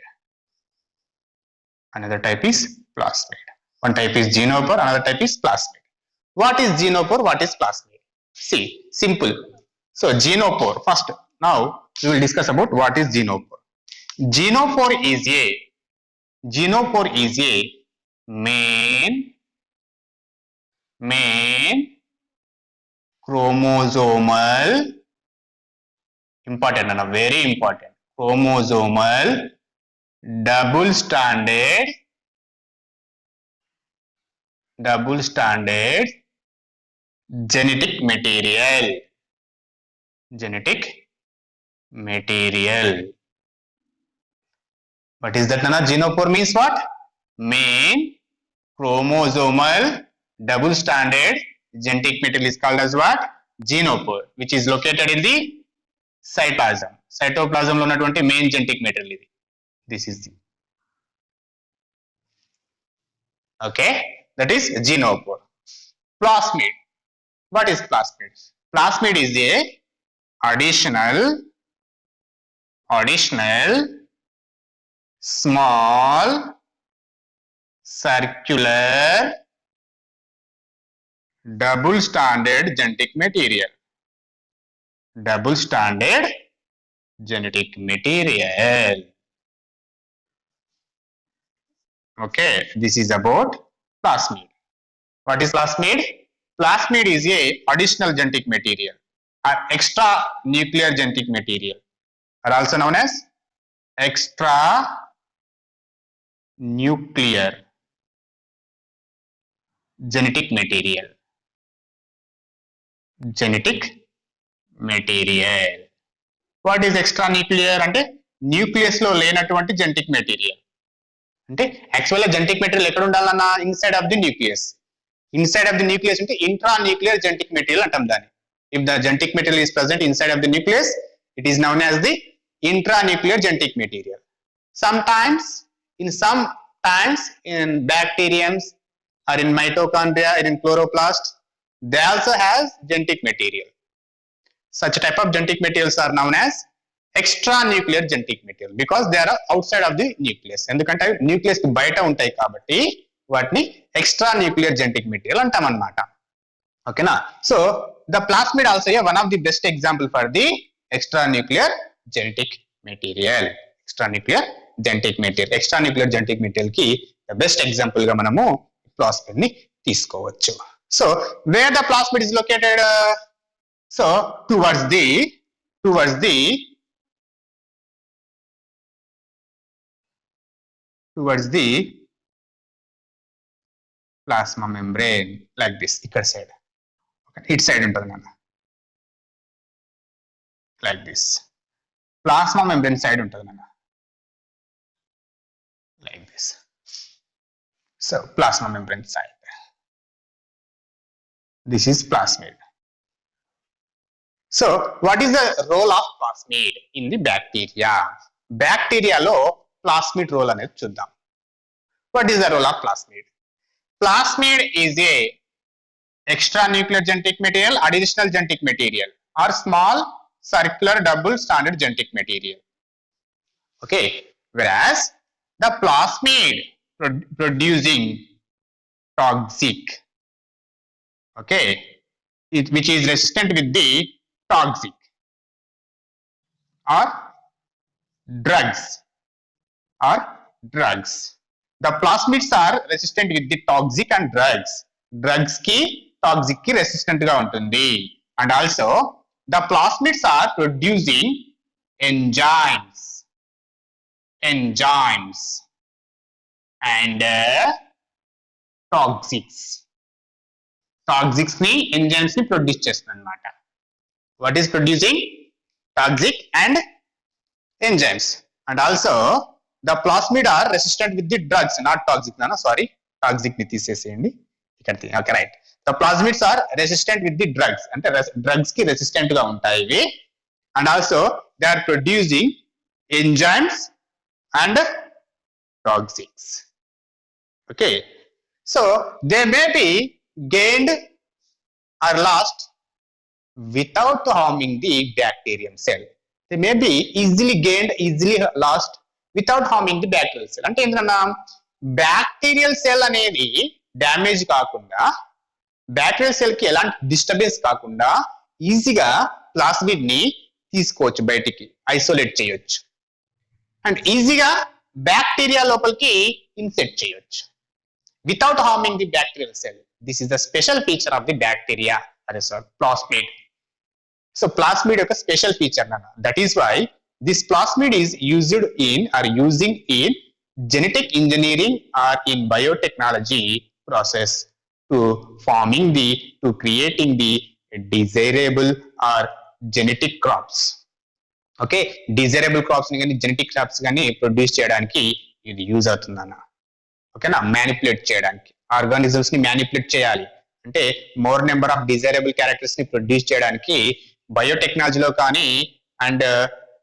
Another type is plasmid. One type is genopore, another type is plasmid. What is genopore? What is plasmid? See, simple. So genopore, first, now we will discuss about what is genopore. Genopore is a main chromosomal, important and very important, chromosomal double stranded genetic material. What is that, Nana? Genopore means what? Main chromosomal double stranded genetic material is called as what? Genopore, which is located in the cytoplasm. Cytoplasm lo ఉన్నటువంటి main genetic material ఇది. This is the, okay, that is genopore. Plasmid. What is plasmid? Plasmid is a additional small circular double stranded genetic material. Okay, this is about plasmid. What is plasmid? Plasmid is a additional genetic material or extra nuclear genetic material, are also known as extra nuclear genetic material. What is extra nuclear? అంటే nucleus లో లేనటువంటి genetic material. అంటే actual గా genetic material ఎక్కడ ఉండాలన్నా inside of the nucleus. Inside of the nucleus అంటే intra nuclear genetic material అంటాం దాన్ని. If the genetic material is present inside of the nucleus, it is known as the intranuclear genetic material. Sometimes in bacteriums or in mitochondria or in chloroplast, they also have genetic material. Such type of genetic materials are known as extranuclear genetic material because they are outside of the nucleus. ఎందుకంటే nucleus కి బయట ఉంటాయి కాబట్టి వాటిని extra nuclear genetic material అంటాం అన్నమాట. ఓకేనా? So the plasmid also one of the best example for the extra nuclear genetic material. Extra nuclear genetic material కి ద బెస్ట్ ఎగ్జాంపుల్ గా మనము ప్లాస్మిడ్ ని తీసుకోవచ్చు. So where the plasmid is located? So towards the plasma membrane, like this, ఇక్కడ side. ఇటు side ఉంటుంది నాన్న, like this. Plasma membrane side ఉంటుంది నాన్న, like this. So plasma membrane side, this is plasmid. So what is the role of plasmid in the bacteria? Bacteria lo plasmid role అనేది చూద్దాం. What is the role of plasmid? Plasmid is a extra nuclear genetic material, additional genetic material, or small circular double stranded genetic material. Okay, whereas the plasmid producing toxic, okay, which is resistant with the toxic or drugs. The plasmids are resistant with the toxic and drugs ki toxic ki resistant ga untundi. And also the plasmids are producing enzymes and toxics ని enzymes ని produce చేస్తుంది అన్నమాట. What is producing? Toxic and enzymes. And also the plasmid are resistant with the drugs, not toxic. No, sorry, toxic ని తీసేసేయండి ఇక్కడ. Okay, right. The plasmids are resistant with the drugs, అంటే drugs కి resistant గా ఉంటాయి ఇవి. And also they are producing enzymes and toxics. Okay, so they may be gained or lost without harming the bacterium cell. They may be easily gained, easily last without harming the bacterial cell. అంటే ఏంటన్నా, bacterial cell అనేది damage కాకుండా, bacterial cell కి ఎలాంటి disturbance కాకుండా ఈజీగా plasmid ని తీసుకోవచ్చు, బయటికి ఐసోలేట్ చేయొచ్చు, అండ్ ఈజీగా బ్యాక్టీరియా లోపలికి ఇన్సెట్ చేయొచ్చు without harming the bacterial cell. This is the special feature of the bacteria, అదే సార్ ప్లాస్మిడ్. సో ప్లాస్మిడ్ యొక్క స్పెషల్ ఫీచర్ నాన్న. That is why this plasmid is used in or using in genetic engineering or in biotechnology process to forming the, to creating the desirable or genetic crops. Okay, desirable crops ని కానీ genetic crops కానీ produce చేయడానికి ఇది use అవుతుందన్న. ఓకేనా, manipulate చేయడానికి, organisms ని manipulate చేయాలి అంటే more number of desirable characters ని ప్రొడ్యూస్ చేయడానికి బయోటెక్నాలజీలో కానీ అండ్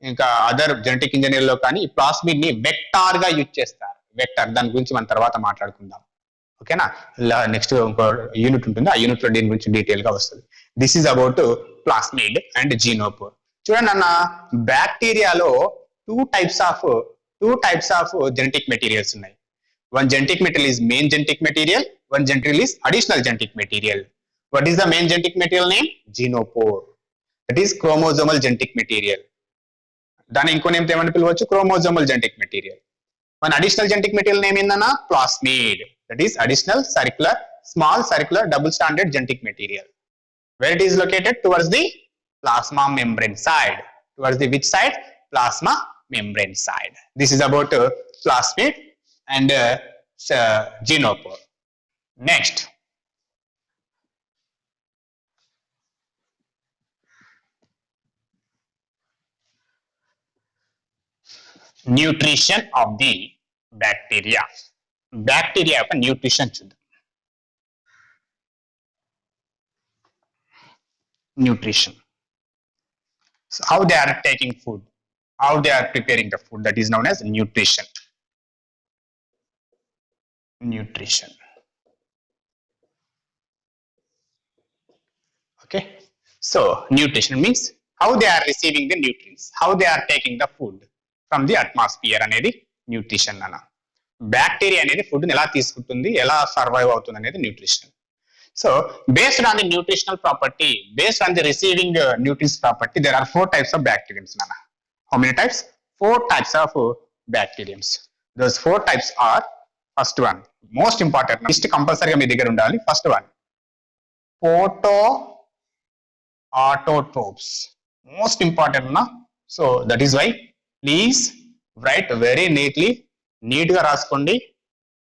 ఇంకా అదర్ జెనెటిక్ ఇంజనీర్ లో కానీ ప్లాస్మిడ్ ని వెక్టార్ గా యూజ్ చేస్తారు. వెక్టార్, దాని గురించి మనం తర్వాత మాట్లాడుకుందాం. ఓకేనా, నెక్స్ట్ ఇంకో యూనిట్ ఉంటుంది, ఆ యూనిట్ లో దీని గురించి డీటెయిల్ గా వస్తుంది. This is about plasmid and genophore. చూడండి అన్న, బ్యాక్టీరియాలో two types of genetic materials ఉన్నాయి. One genetic material is main genetic material, one genetic is additional genetic material. What is the main genetic material name? Genopore. That is chromosomal genetic material. దాని ఇంకో name ఏమని పిలవచ్చు? Chromosomal genetic material. One additional genetic material name ఏందన్నా? Plasmid. That is additional circular, small circular double standard genetic material. Where it is located? Towards the plasma membrane side. Towards the which side? Plasma membrane side. This is about plasmid and genopore. Next, nutrition of the bacteria. Bacteria యొక్క nutrition చూద్దాం. Nutrition. So how they are taking food, how they are preparing the food, that is known as nutrition. Nutrition. Okay, so nutrition means how they are receiving the nutrients, how they are taking the food from the atmosphere అనేది nutrition అన్న. Bacteria అనేది food ని ఎలా తీసుకుంటుంది, ఎలా survive అవుతుంది అనేది nutrition. So based on the nutritional property, based on the receiving nutrients property, there are 4 types of bacteriums nana. How many types? 4 types of bacteriums. Those 4 types are, first one, most important, list compulsory ga mee దగ్గర ఉండాలి. First one, photoautotrophs, most important na. So that is why please write very neatly, neat గా రాసుకోండి.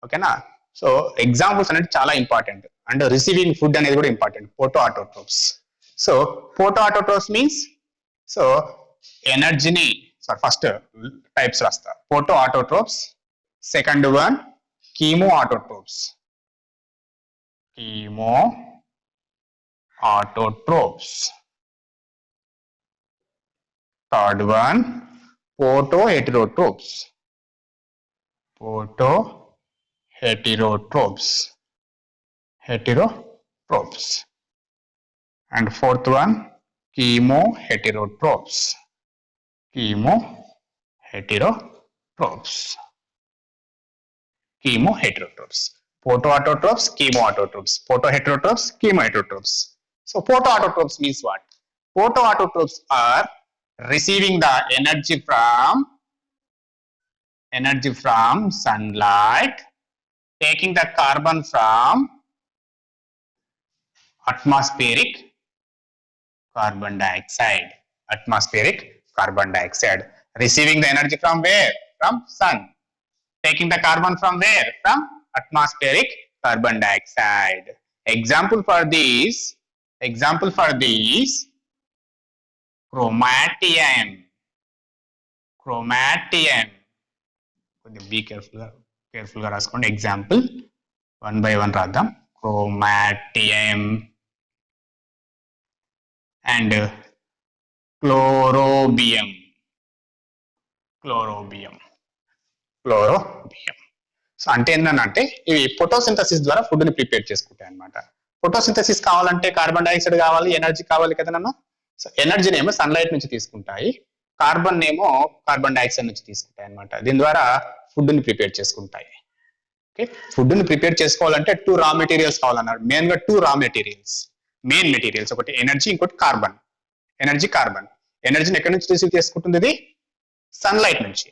ఓకేనా, so examples అనేది చాలా important and receiving food అనేది కూడా important. Photoautotrophs. So photoautotrophs means, so ఎనర్జీని, ఫస్ట్ టైప్స్ రాస్తా. Photoautotrophs, second one chemoautotrophs. Chemoautotrophs. Third one photoheterotrophs. Heterotrophs. And fourth one, chemoheterotrophs. Photoautotrophs, chemoautotrophs. Photoheterotrophs, chemoheterotrophs. So photoautotrophs means what? Photoautotrophs are receiving the energy from sunlight, taking the carbon from atmospheric carbon dioxide. Receiving the energy from where? From sun. Taking the carbon from where? From atmospheric carbon dioxide. Example for these, chromatium. Be careful గా రాసుకోండి. Example 1 by 1 రాద్దాం. chromatium and chlorobium. So అంటే ఏంటంటే ఇవి photosynthesis ద్వారా food ని prepare చేసుకుంటాయి అన్నమాట. ఫోటోసింథసిస్ కావాలంటే కార్బన్ డైఆక్సైడ్ కావాలి, ఎనర్జీ కావాలి కదా నాన్న. సో ఎనర్జీని ఏమో సన్లైట్ నుంచి తీసుకుంటాయి, కార్బన్ ఏమో కార్బన్ డైఆక్సైడ్ నుంచి తీసుకుంటాయి అనమాట. దీని ద్వారా ఫుడ్ ని ప్రిపేర్ చేసుకుంటాయి. ఓకే, ఫుడ్ ని ప్రిపేర్ చేసుకోవాలంటే 2 రా మెటీరియల్స్ కావాలన్నారు. మెయిన్ గా 2 రా మెటీరియల్స్, మెయిన్ మెటీరియల్స్, ఒకటి ఎనర్జీ, ఇంకోటి కార్బన్. కార్బన్ ఎనర్జీని ఎక్కడి నుంచి రిసీవ్ చేసుకుంటుంది? ఇది సన్లైట్ నుంచి.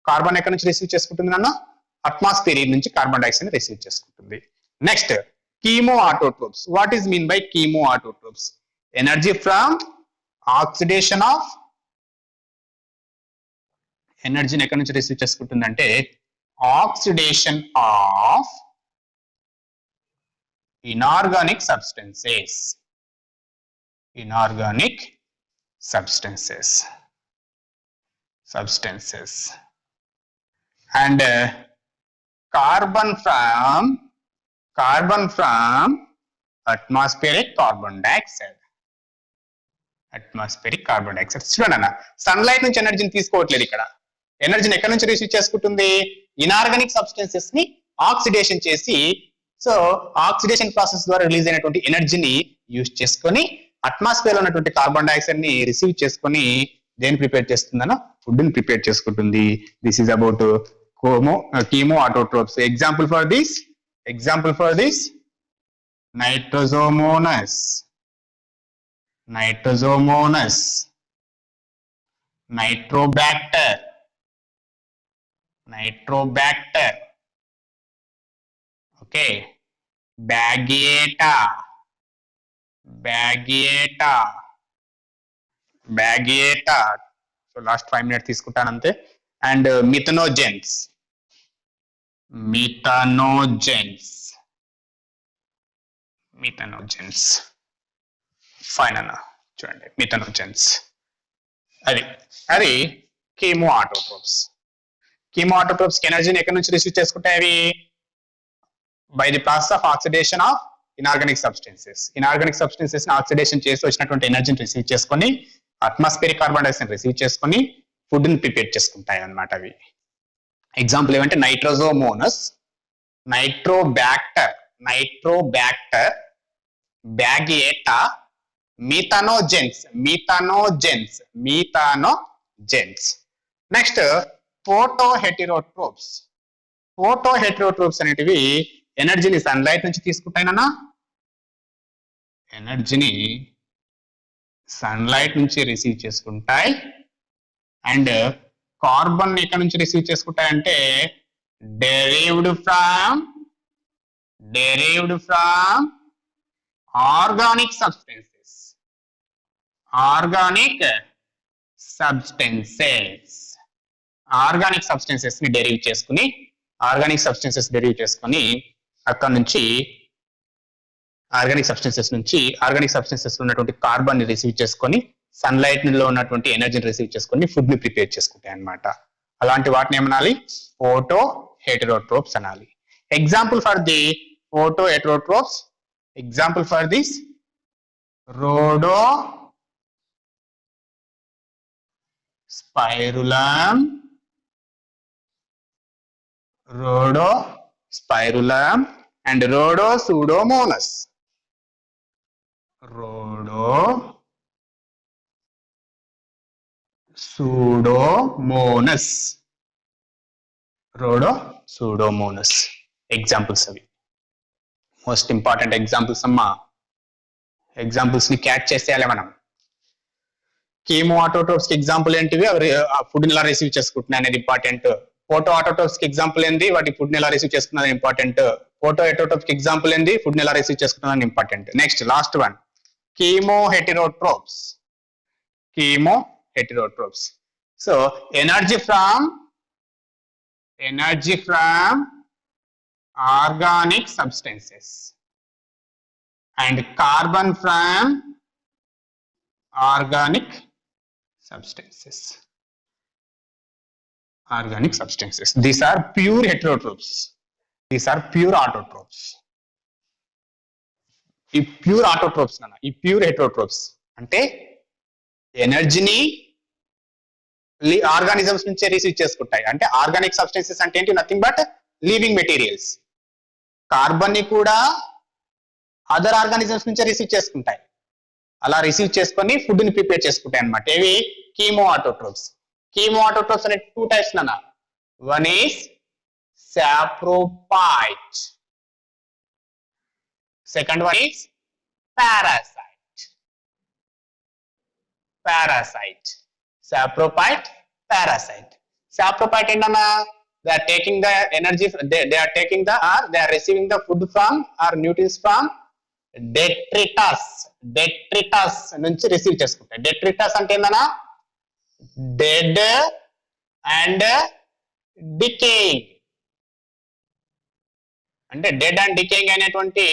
కార్బన్ ఎక్కడి నుంచి రిసీవ్ చేసుకుంటుంది నాన్న? అట్మాస్ఫియర్ నుంచి కార్బన్ డైఆక్సైడ్ రిసీవ్ చేసుకుంటుంది. Next chemo autotrophs. What is mean by chemo autotrophs? Energy from oxidation of, ఎనర్జీని ఎక్కడి నుంచి రిసీవ్ చేసుకుంటుంది అంటే oxidation of inorganic substances. Inorganic substances. And carbon from atmospheric carbon dioxide. చూడండి అన్న, సన్లైట్ నుంచి ఎనర్జీని తీసుకోవట్లేదు ఇక్కడ. ఎనర్జీని ఎక్కడి నుంచి రిసీవ్ చేసుకుంటుంది? ఇనార్గానిక్ సబ్స్టెన్సెస్ ని ఆక్సిడేషన్ చేసి, సో ఆక్సిడేషన్ ప్రాసెస్ ద్వారా రిలీజ్ అయినటువంటి ఎనర్జీని యూజ్ చేసుకొని అట్మాస్ఫియర్ లో ఉన్నటువంటి కార్బన్ డైఆక్సైడ్ ని రిసీవ్ చేసుకొని దేని ప్రిపేర్ చేస్తుందనో ఫుడ్ ని ప్రిపేర్ చేసుకుంటుంది. This is about chemoautotrophs. Example for this nitrosomonas, nitrobacter, okay, beggiatoa, so last 5 minutes తీసుకుంటాను అంతే. అండ్ మిథనోజెన్స్, ఫైన్ అన్న, చూడండి మిథనోజెన్స్. అది కీమో ఆటోట్రోప్స్. ఎనర్జీని ఎక్కడి నుంచి రిసీవ్ చేసుకుంటాయి అవి? By the process of oxidation of inorganic substances. ని ఆక్సిడేషన్ చేసి వచ్చినటువంటి ఎనర్జీని రిసీవ్ చేసుకొని అట్మాస్ఫియరిక్ కార్బన్ డైఆక్సైడ్ రిసీవ్ చేసుకొని ఫుడ్ ని ప్రిపేర్ చేసుకుంటాయి అన్నమాట అవి. ఎగ్జాంపుల్ ఏమంటే నైట్రోజోమోనస్, నైట్రోబాక్టర్, బ్యాగియేటా, మిథనోజెన్స్. నెక్స్ట్ ఫోటోహెటెరోట్రోప్స్ అనేటివి ఎనర్జీని సన్లైట్ నుంచి తీసుకుంటాయినా, ఎనర్జీని సన్లైట్ నుంచి రిసీవ్ చేసుకుంటాయి. అండ్ కార్బన్ ఎక్కడి నుంచి రిసీవ్ చేసుకుంటాయంటే డెరైవ్డ్ ఫ్రమ్ ఆర్గానిక్ సబ్స్టెన్సెస్ ని డెరైవ్ చేసుకుని, అక్కడ నుంచి ఆర్గానిక్ సబ్స్టెన్సెస్ ఉన్నటువంటి కార్బన్ ని రిసీవ్ చేసుకొని సన్లైట్ లో ఉన్నటువంటి ఎనర్జీని రిసీవ్ చేసుకొని ఫుడ్ ని ప్రిపేర్ చేసుకుంటాయి అన్నమాట. అలాంటి వాటిని ఏమనాలి? ఫోటోహెటెరోట్రోప్స్ అనాలి. Example for the photoheterotrophs, example for this rhodospirillum and rhodopseudomonas. Rhodopseudomonas. Examples అవి. మోస్ట్ ఇంపార్టెంట్ ఎగ్జాంపుల్స్ అమ్మా. ఎగ్జాంపుల్స్ ని క్యాచ్ చేసేయాలి మనం. కీమో ఆటోట్రోప్స్ కి ఎగ్జాంపుల్ ఏంటివి? ఫుడ్ ఎలా రిసీవ్ చేసుకుంటున్నాయి అనేది ఇంపార్టెంట్. ఫోటో ఆటోట్రోప్స్ కి ఎగ్జాంపుల్ ఏంది? వాటి ఫుడ్ ని ఎలా రిసీవ్ చేసుకున్నది ఇంపార్టెంట్. ఫోటోహెటెరోట్రోప్స్ కి ఎగ్జాంపుల్ ఏంది? ఫుడ్ ని ఎలా రిసీవ్ చేసుకున్నది important. Next last one chemoheterotrophs. So energy from organic substances and carbon from organic substances. These are pure heterotrophs. These are pure autotrophs. ఈ ప్యూర్ ఆటోట్రోప్స్ అన్న, ఈ ప్యూర్ హెటెరోట్రోప్స్ అంటే ఎనర్జీని ఆర్గానిజమ్స్ నుంచే రిసీవ్ చేసుకుంటాయి. అంటే ఆర్గానిక్ సబ్స్టెన్సెస్ అంటే ఏంటి? Nothing but living materials. Carbon ని కూడా అదర్ ఆర్గానిజమ్స్ నుంచే రిసీవ్ చేసుకుంటాయి. అలా రిసీవ్ చేసుకొని ఫుడ్ ని ప్రిపేర్ చేసుకుంటాయి అన్నమాట. ఇవి chemo autotrophs. Chemoautotrophs are two types, Nana. One is saprophyte. Second one is parasite. Saprophyte, parasite. Saprophyte ఏంటన్నా? They are taking the energy. They are taking the or they are receiving the food from or nutrients from detritus. Detritus నుంచి receive చేసుకుంటాయి. Detritus అంటే ఏంటన్నా? Dead and decaying. అంటే dead and decaying అయినటువంటి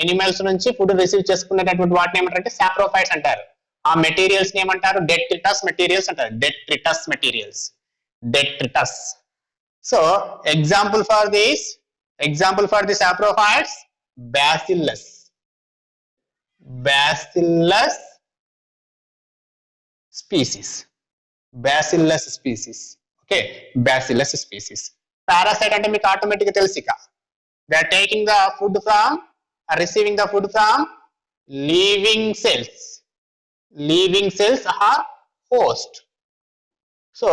animals నుంచి food receive చేసుకునేటటువంటి వాటిని ఏమంటారంటే సాప్రోఫైట్స్ అంటారు. ఆ మెటీరియల్స్ ని ఏమంటారు? డెట్రిటస్ మెటీరియల్స్ అంటారు. Detritus materials. Detritus. So example for the saprophytes, bacillus. Bacillus species. Bacillus species. Okay, bacillus species. Parasite అంటే మీకు ఆటోమేటిక్ గా తెలుసు. ఇక they are taking the food from or receiving the food from living cells or host. So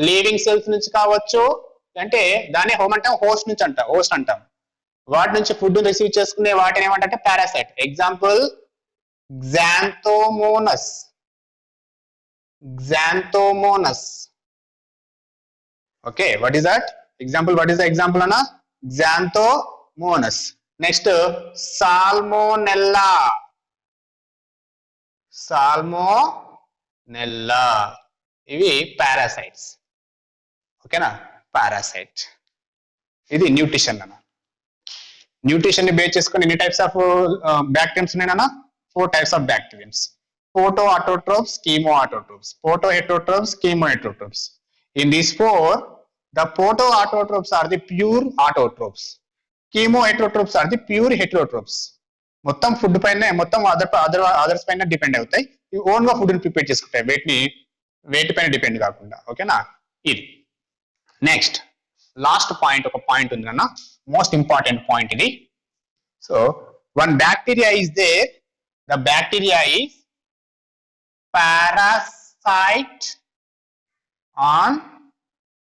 living cells నుంచి కావచ్చు, అంటే దాన్ని host నుంచి అంటాం, హోస్ట్ అంటాం. వాటి నుంచి ఫుడ్ రిసీవ్ చేసుకునే వాటిని ఏమంటే parasite. Example xanthomonas. Okay, what is that example? What is the example, Anna? Xanthomonas. Next, salmonella. ఇవి పారాసైట్స్. ఓకేనా? పారాసైట్. ఇది న్యూట్రిషన్ అన్న. న్యూట్రిషన్ ని బేస్ చేసుకుని ఎన్ని types of బ్యాక్టీరియమ్స్ ఉన్నాయన్నా? 4 types of bacteriums. Photoautotrophs, chemoautotrophs. Photoheterotrophs, chemoheterotrophs. In these 4, the photoautotrophs are the pure autotrophs. Chemoheterotrophs are the pure heterotrophs. మొత్తం food పైన, మొత్తం అదర్స్ పైన డిపెండ్ అవుతాయి. ఇవి ఓన్ గా ఫుడ్ ని ప్రిపేర్ చేసుకుంటాయి, వేటి పైన డిపెండ్ కాకుండా. ఓకేనా? ఇది నెక్స్ట్ లాస్ట్ పాయింట్. ఒక పాయింట్ ఉంది అన్న, మోస్ట్ ఇంపార్టెంట్ పాయింట్ ఇది. So one bacteria is there. The bacteria is parasite on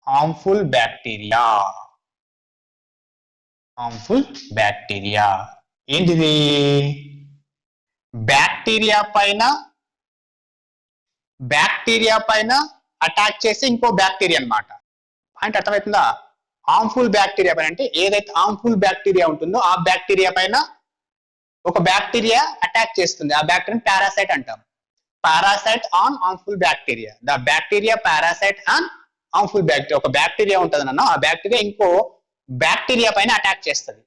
harmful bacteria. ఏంటిది? బ్యాక్టీరియా పైన అటాక్ చేసి ఇంకో బ్యాక్టీరియా అన్నమాట. పాయింట్ అర్థమవుతుందా? హార్మ్ఫుల్ బ్యాక్టీరియా పైన అంటే ఏదైతే హార్మ్ఫుల్ బ్యాక్టీరియా ఉంటుందో ఆ బ్యాక్టీరియా పైన ఒక బ్యాక్టీరియా అటాక్ చేస్తుంది. ఆ బ్యాక్టీరియా పారాసైట్ అంటాం. Parasite on harmful bacteria. The bacteria parasite on harmful bacteria. ఒక బ్యాక్టీరియా ఉంటుంది అన్న, ఆ బ్యాక్టీరియా ఇంకో బ్యాక్టీరియా పైన అటాక్ చేస్తుంది.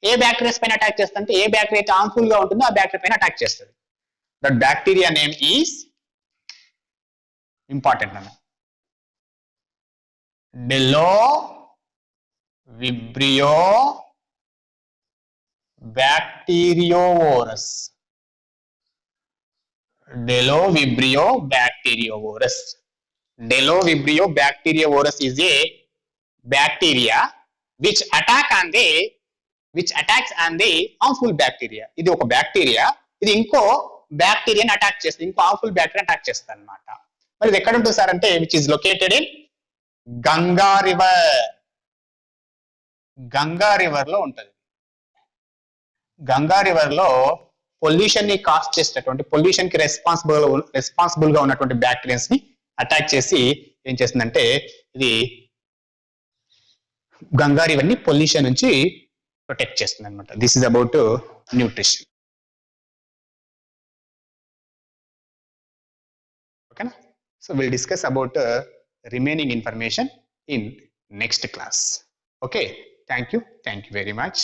ఏ బ్యాక్టీరియాస్ పైన అటాక్ చేస్తుంది అంటే ఏ బ్యాక్టీరియా అయితే హార్మ్ఫుల్ గా ఉంటుందో ఆ బ్యాక్టీరియా పైన అటాక్ చేస్తుంది. That bacteria name is important అన్న, డెలోవిబ్రియో బ్యాక్టీరియోవోరస్. Delovibrio bacteriovorus. Delovibrio bacteriovorus is a bacteria which attacks on the harmful bacteria. ఇది ఒక బ్యాక్టీరియా, ఇది ఇంకో బ్యాక్టీరియాని అటాక్ చేస్తుంది, ఇంకో హార్మ్ఫుల్ బ్యాక్టీరియా అటాక్ చేస్తుంది అనమాట. మరి ఇది ఎక్కడ ఉంటుంది సార్ అంటే which is located in Ganga river లో ఉంటుంది. గంగా రివర్ లో పొల్యూషన్ ని కాస్ట్ చేసేటటువంటి, పొల్యూషన్ కి రెస్పాన్సిబుల్ గా ఉన్నటువంటి బ్యాక్టీరియాస్ ని అటాక్ చేసి ఏం చేస్తుందంటే ఇది గంగా రివర్ ని పొల్యూషన్ నుంచి ప్రొటెక్ట్ చేస్తుంది అనమాట. This is about nutrition. ఓకేనా? So will discuss about remaining information in next class. Okay, thank you very much.